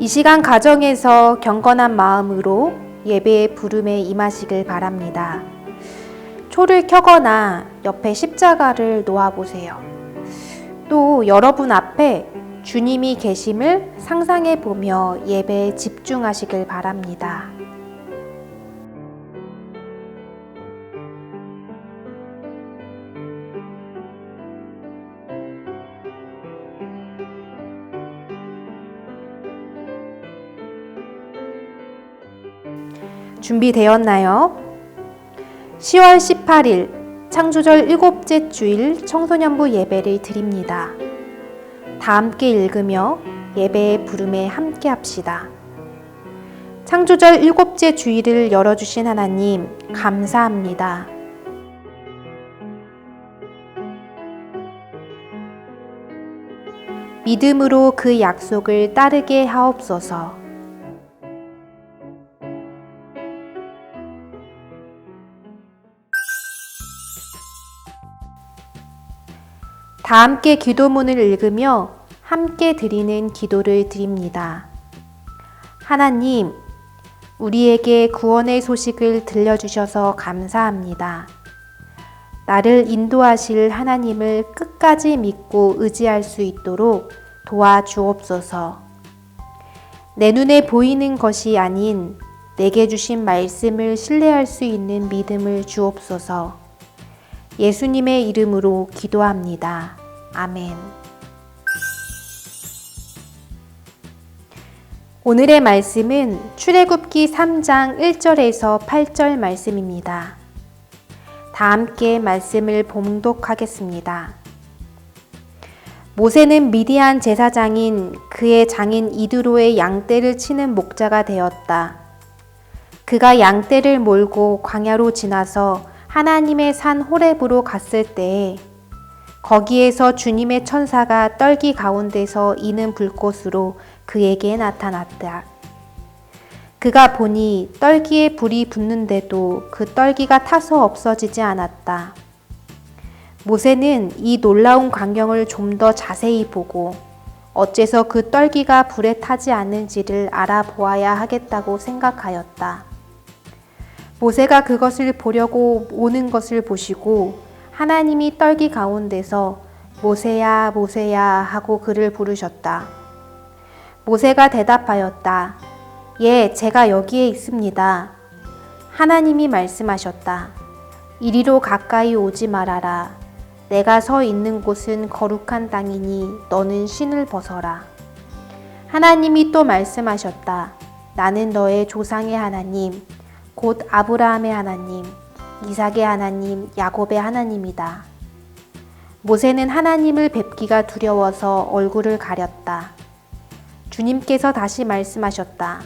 이 시간 가정에서 경건한 마음으로 예배의 부름에 임하시길 바랍니다. 초를 켜거나 옆에 십자가를 놓아보세요. 또 여러분 앞에 주님이 계심을 상상해 보며 예배에 집중하시길 바랍니다. 준비되었나요? 10월 18일 창조절 7째 주일 청소년부 예배를 드립니다. 다 함께 읽으며 예배의 부름에 함께 합시다. 창조절 7째 주일을 열어주신 하나님 감사합니다. 믿음으로 그 약속을 따르게 하옵소서. 다 함께 기도문을 읽으며 함께 드리는 기도를 드립니다. 하나님, 우리에게 구원의 소식을 들려주셔서 감사합니다. 나를 인도하실 하나님을 끝까지 믿고 의지할 수 있도록 도와주옵소서. 내 눈에 보이는 것이 아닌 내게 주신 말씀을 신뢰할 수 있는 믿음을 주옵소서. 예수님의 이름으로 기도합니다. 아멘. 오늘의 말씀은 출애굽기 3장 1절에서 8절 말씀입니다. 다 함께 말씀을 봉독하겠습니다. 모세는 미디안 제사장인 그의 장인 이드로의 양떼를 치는 목자가 되었다. 그가 양떼를 몰고 광야로 지나서 하나님의 산 호렙으로 갔을 때에 거기에서 주님의 천사가 떨기 가운데서 이는 불꽃으로 그에게 나타났다. 그가 보니 떨기에 불이 붙는데도 그 떨기가 타서 없어지지 않았다. 모세는 이 놀라운 광경을 좀 더 자세히 보고 어째서 그 떨기가 불에 타지 않는지를 알아보아야 하겠다고 생각하였다. 모세가 그것을 보려고 오는 것을 보시고 하나님이 떨기 가운데서 모세야 모세야 하고 그를 부르셨다. 모세가 대답하였다. 예, 제가 여기에 있습니다. 하나님이 말씀하셨다. 이리로 가까이 오지 말아라. 내가 서 있는 곳은 거룩한 땅이니 너는 신을 벗어라. 하나님이 또 말씀하셨다. 나는 너의 조상의 하나님, 곧 아브라함의 하나님, 이삭의 하나님, 야곱의 하나님이다. 모세는 하나님을 뵙기가 두려워서 얼굴을 가렸다. 주님께서 다시 말씀하셨다.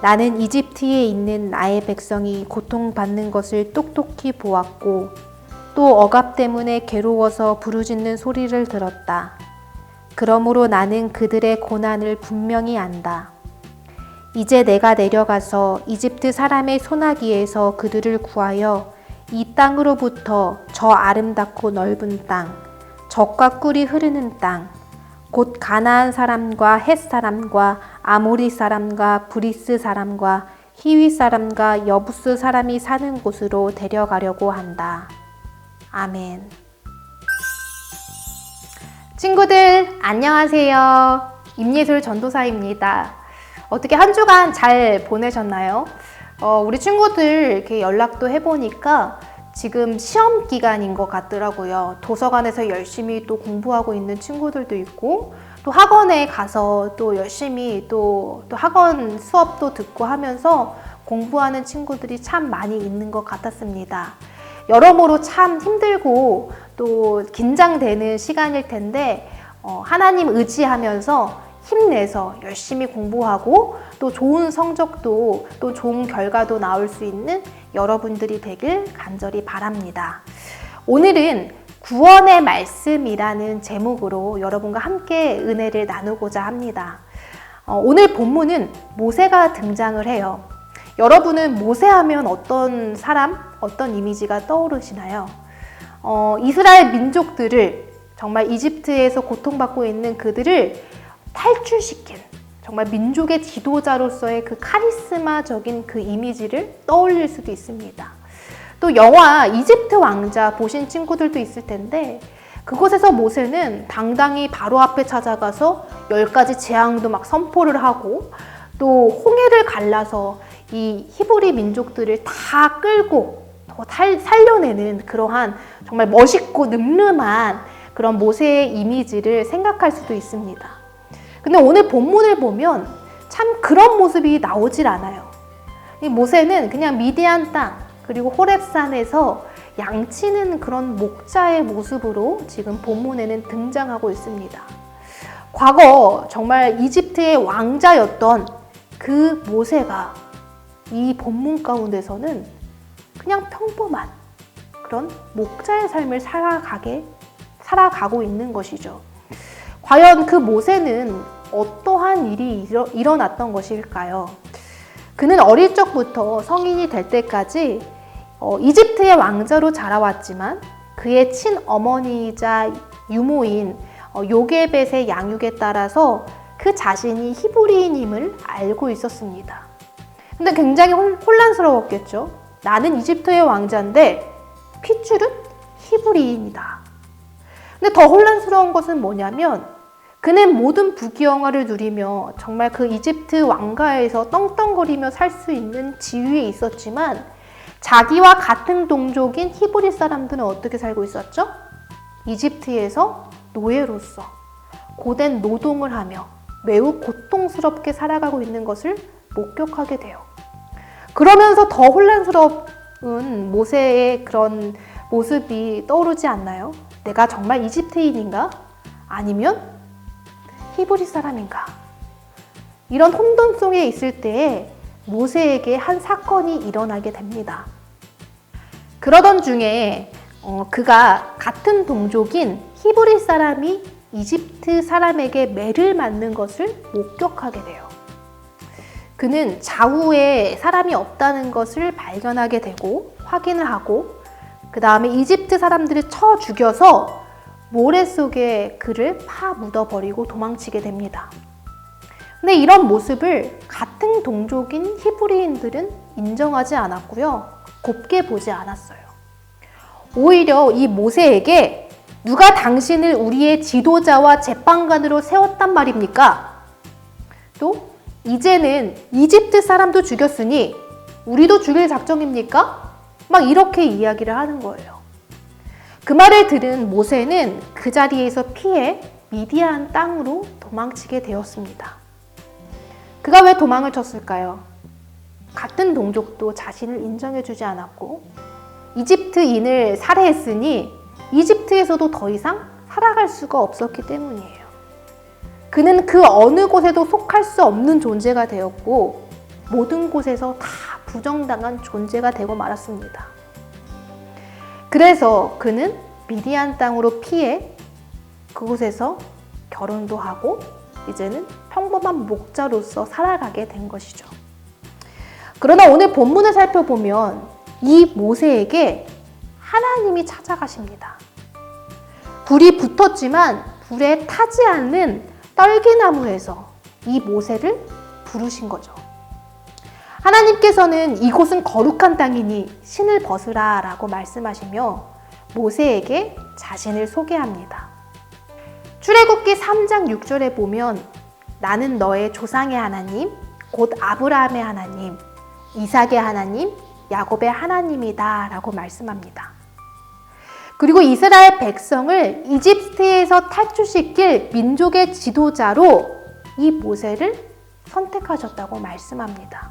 나는 이집트에 있는 나의 백성이 고통받는 것을 똑똑히 보았고 또 억압 때문에 괴로워서 부르짖는 소리를 들었다. 그러므로 나는 그들의 고난을 분명히 안다. 이제 내가 내려가서 이집트 사람의 손아귀에서 그들을 구하여 이 땅으로부터 저 아름답고 넓은 땅, 젖과 꿀이 흐르는 땅, 곧 가나안 사람과 헷 사람과 아모리 사람과 브리스 사람과 히위 사람과 여부스 사람이 사는 곳으로 데려가려고 한다. 아멘. 친구들 안녕하세요. 임예솔 전도사입니다. 어떻게 한 주간 잘 보내셨나요? 우리 친구들 이렇게 연락도 해보니까 지금 시험 기간인 것 같더라고요. 도서관에서 열심히 또 공부하고 있는 친구들도 있고 또 학원에 가서 또 열심히 또 학원 수업도 듣고 하면서 공부하는 친구들이 참 많이 있는 것 같았습니다. 여러모로 참 힘들고 또 긴장되는 시간일 텐데 하나님 의지하면서 힘내서 열심히 공부하고 또 좋은 성적도 또 좋은 결과도 나올 수 있는 여러분들이 되길 간절히 바랍니다. 오늘은 구원의 말씀이라는 제목으로 여러분과 함께 은혜를 나누고자 합니다. 오늘 본문은 모세가 등장을 해요. 여러분은 모세하면 어떤 사람, 어떤 이미지가 떠오르시나요? 이스라엘 민족들을 정말 이집트에서 고통받고 있는 그들을 탈출시킨 정말 민족의 지도자로서의 그 카리스마적인 그 이미지를 떠올릴 수도 있습니다. 또 영화 이집트 왕자 보신 친구들도 있을 텐데 그곳에서 모세는 당당히 바로 앞에 찾아가서 10가지 재앙도 막 선포를 하고 또 홍해를 갈라서 이 히브리 민족들을 다 끌고 살려내는 그러한 정말 멋있고 늠름한 그런 모세의 이미지를 생각할 수도 있습니다. 근데 오늘 본문을 보면 참 그런 모습이 나오질 않아요. 이 모세는 그냥 미디안 땅 그리고 호렙산에서 양치는 그런 목자의 모습으로 지금 본문에는 등장하고 있습니다. 과거 정말 이집트의 왕자였던 그 모세가 이 본문 가운데서는 그냥 평범한 그런 목자의 삶을 살아가고 있는 것이죠. 과연 그 모세는 어떠한 일이 일어났던 것일까요? 그는 어릴 적부터 성인이 될 때까지 이집트의 왕자로 자라왔지만 그의 친어머니이자 유모인 요게벳의 양육에 따라서 그 자신이 히브리인임을 알고 있었습니다. 근데 굉장히 혼란스러웠겠죠. 나는 이집트의 왕자인데 핏줄은 히브리인이다. 근데 더 혼란스러운 것은 뭐냐면 그는 모든 부귀영화를 누리며 정말 그 이집트 왕가에서 떵떵거리며 살 수 있는 지위에 있었지만 자기와 같은 동족인 히브리 사람들은 어떻게 살고 있었죠? 이집트에서 노예로서 고된 노동을 하며 매우 고통스럽게 살아가고 있는 것을 목격하게 돼요. 그러면서 더 혼란스러운 모세의 그런 모습이 떠오르지 않나요? 내가 정말 이집트인인가? 아니면 히브리 사람인가? 이런 혼돈 속에 있을 때에 모세에게 한 사건이 일어나게 됩니다. 그러던 중에 그가 같은 동족인 히브리 사람이 이집트 사람에게 매를 맞는 것을 목격하게 돼요. 그는 좌우에 사람이 없다는 것을 발견하게 되고 확인을 하고 그 다음에 이집트 사람들을 쳐 죽여서 모래 속에 그를 파 묻어버리고 도망치게 됩니다. 근데 이런 모습을 같은 동족인 히브리인들은 인정하지 않았고요. 곱게 보지 않았어요. 오히려 이 모세에게 누가 당신을 우리의 지도자와 재판관으로 세웠단 말입니까? 또 이제는 이집트 사람도 죽였으니 우리도 죽일 작정입니까? 막 이렇게 이야기를 하는 거예요. 그 말을 들은 모세는 그 자리에서 피해 미디안 땅으로 도망치게 되었습니다. 그가 왜 도망을 쳤을까요? 같은 동족도 자신을 인정해주지 않았고 이집트인을 살해했으니 이집트에서도 더 이상 살아갈 수가 없었기 때문이에요. 그는 그 어느 곳에도 속할 수 없는 존재가 되었고 모든 곳에서 다 부정당한 존재가 되고 말았습니다. 그래서 그는 미디안 땅으로 피해 그곳에서 결혼도 하고 이제는 평범한 목자로서 살아가게 된 것이죠. 그러나 오늘 본문을 살펴보면 이 모세에게 하나님이 찾아가십니다. 불이 붙었지만 불에 타지 않는 떨기나무에서 이 모세를 부르신 거죠. 하나님께서는 이곳은 거룩한 땅이니 신을 벗으라 라고 말씀하시며 모세에게 자신을 소개합니다. 출애굽기 3장 6절에 보면 나는 너의 조상의 하나님, 곧 아브라함의 하나님, 이삭의 하나님, 야곱의 하나님이다 라고 말씀합니다. 그리고 이스라엘 백성을 이집트에서 탈출시킬 민족의 지도자로 이 모세를 선택하셨다고 말씀합니다.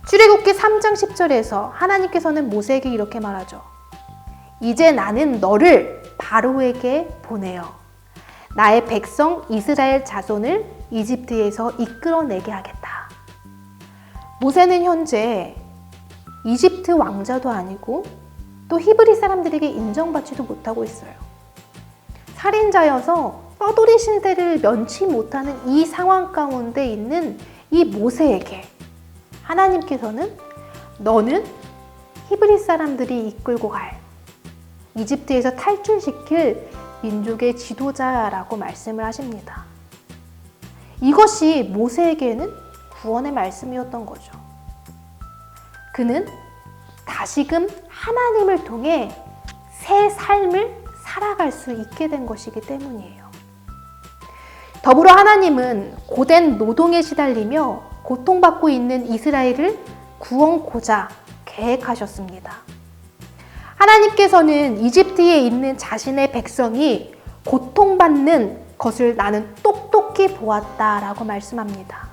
출애굽기 3장 10절에서 하나님께서는 모세에게 이렇게 말하죠. 이제 나는 너를 바로에게 보내어 나의 백성 이스라엘 자손을 이집트에서 이끌어내게 하겠다. 모세는 현재 이집트 왕자도 아니고 또 히브리 사람들에게 인정받지도 못하고 있어요. 살인자여서 떠돌이 신세를 면치 못하는 이 상황 가운데 있는 이 모세에게 하나님께서는 너는 히브리 사람들이 이끌고 갈 이집트에서 탈출시킬 민족의 지도자라고 말씀을 하십니다. 이것이 모세에게는 구원의 말씀이었던 거죠. 그는 다시금 하나님을 통해 새 삶을 살아갈 수 있게 된 것이기 때문이에요. 더불어 하나님은 고된 노동에 시달리며 고통받고 있는 이스라엘을 구원코자 계획하셨습니다. 하나님께서는 이집트에 있는 자신의 백성이 고통받는 것을 나는 똑똑히 보았다라고 말씀합니다.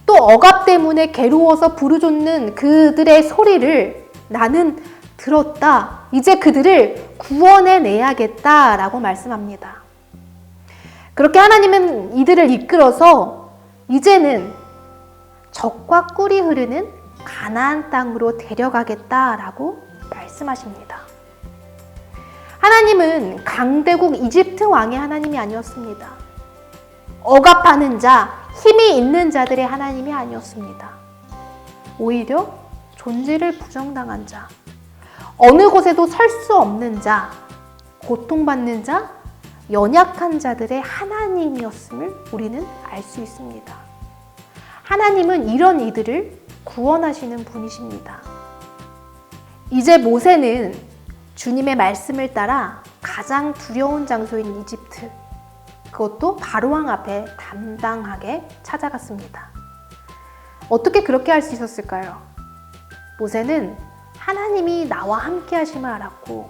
또 억압 때문에 괴로워서 부르짖는 그들의 소리를 나는 들었다. 이제 그들을 구원해내야겠다라고 말씀합니다. 그렇게 하나님은 이들을 이끌어서 이제는 젖과 꿀이 흐르는 가나안 땅으로 데려가겠다라고 말씀하십니다. 하나님은 강대국 이집트 왕의 하나님이 아니었습니다. 억압하는 자, 힘이 있는 자들의 하나님이 아니었습니다. 오히려 존재를 부정당한 자, 어느 곳에도 설 수 없는 자, 고통받는 자, 연약한 자들의 하나님이었음을 우리는 알 수 있습니다. 하나님은 이런 이들을 구원하시는 분이십니다. 이제 모세는 주님의 말씀을 따라 가장 두려운 장소인 이집트, 그것도 바로왕 앞에 담당하게 찾아갔습니다. 어떻게 그렇게 할 수 있었을까요? 모세는 하나님이 나와 함께 하심을 알았고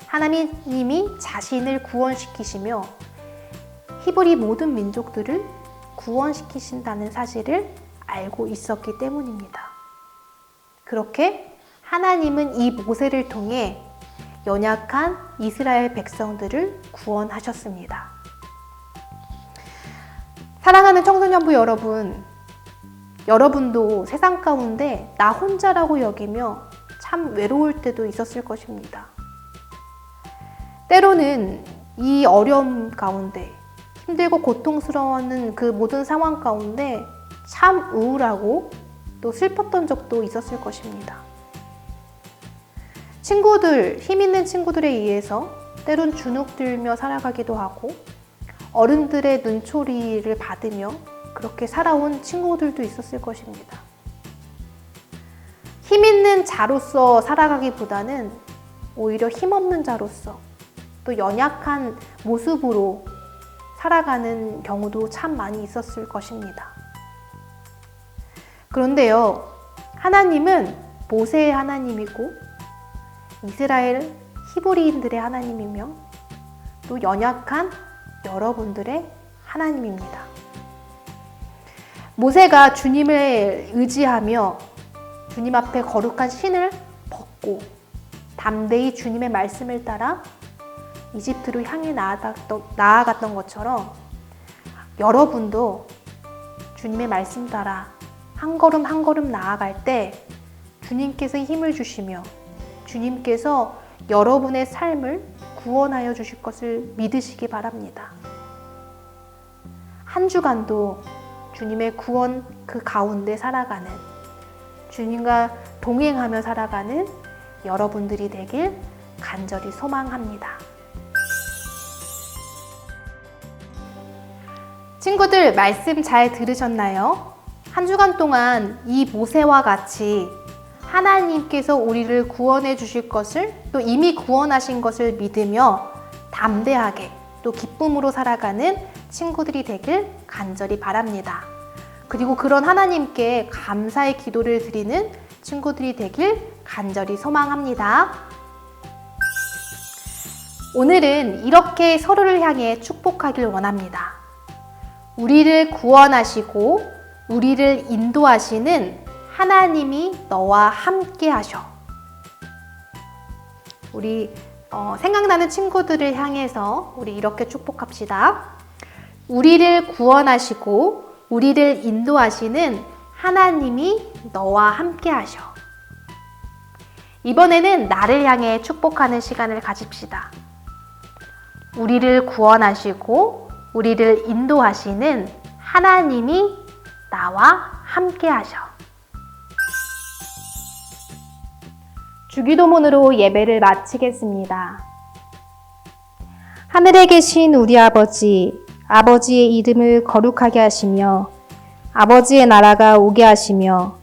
하나님이 자신을 구원시키시며 히브리 모든 민족들을 구원시키신다는 사실을 알고 있었기 때문입니다. 그렇게 하나님은 이 모세를 통해 연약한 이스라엘 백성들을 구원하셨습니다. 사랑하는 청소년부 여러분, 여러분도 세상 가운데 나 혼자라고 여기며 참 외로울 때도 있었을 것입니다. 때로는 이 어려움 가운데, 힘들고 고통스러워하는 그 모든 상황 가운데 참 우울하고 또 슬펐던 적도 있었을 것입니다. 친구들, 힘 있는 친구들에 의해서 때론 주눅들며 살아가기도 하고 어른들의 눈초리를 받으며 그렇게 살아온 친구들도 있었을 것입니다. 힘 있는 자로서 살아가기보다는 오히려 힘없는 자로서 또 연약한 모습으로 살아가는 경우도 참 많이 있었을 것입니다. 그런데요, 하나님은 모세의 하나님이고 이스라엘 히브리인들의 하나님이며 또 연약한 여러분들의 하나님입니다. 모세가 주님을 의지하며 주님 앞에 거룩한 신을 벗고 담대히 주님의 말씀을 따라 이집트로 향해 나아갔던 것처럼 여러분도 주님의 말씀 따라 한 걸음 한 걸음 나아갈 때 주님께서 힘을 주시며 주님께서 여러분의 삶을 구원하여 주실 것을 믿으시기 바랍니다. 한 주간도 주님의 구원 그 가운데 살아가는, 주님과 동행하며 살아가는 여러분들이 되길 간절히 소망합니다. 친구들, 말씀 잘 들으셨나요? 한 주간 동안 이 모세와 같이 하나님께서 우리를 구원해 주실 것을, 또 이미 구원하신 것을 믿으며 담대하게 또 기쁨으로 살아가는 친구들이 되길 간절히 바랍니다. 그리고 그런 하나님께 감사의 기도를 드리는 친구들이 되길 간절히 소망합니다. 오늘은 이렇게 서로를 향해 축복하길 원합니다. 우리를 구원하시고 우리를 인도하시는 하나님이 너와 함께 하셔. 우리 생각나는 친구들을 향해서 우리 이렇게 축복합시다. 우리를 구원하시고 우리를 인도하시는 하나님이 너와 함께 하셔. 이번에는 나를 향해 축복하는 시간을 가집시다. 우리를 구원하시고 우리를 인도하시는 하나님이 나와 함께 하셔. 주기도문으로 예배를 마치겠습니다. 하늘에 계신 우리 아버지, 아버지의 이름을 거룩하게 하시며 아버지의 나라가 오게 하시며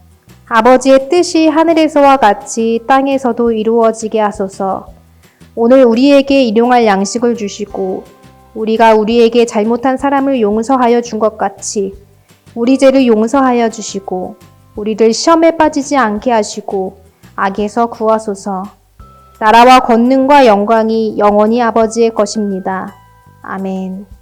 아버지의 뜻이 하늘에서와 같이 땅에서도 이루어지게 하소서. 오늘 우리에게 일용할 양식을 주시고 우리가 우리에게 잘못한 사람을 용서하여 준 것 같이 우리 죄를 용서하여 주시고 우리를 시험에 빠지지 않게 하시고 악에서 구하소서. 나라와 권능과 영광이 영원히 아버지의 것입니다. 아멘.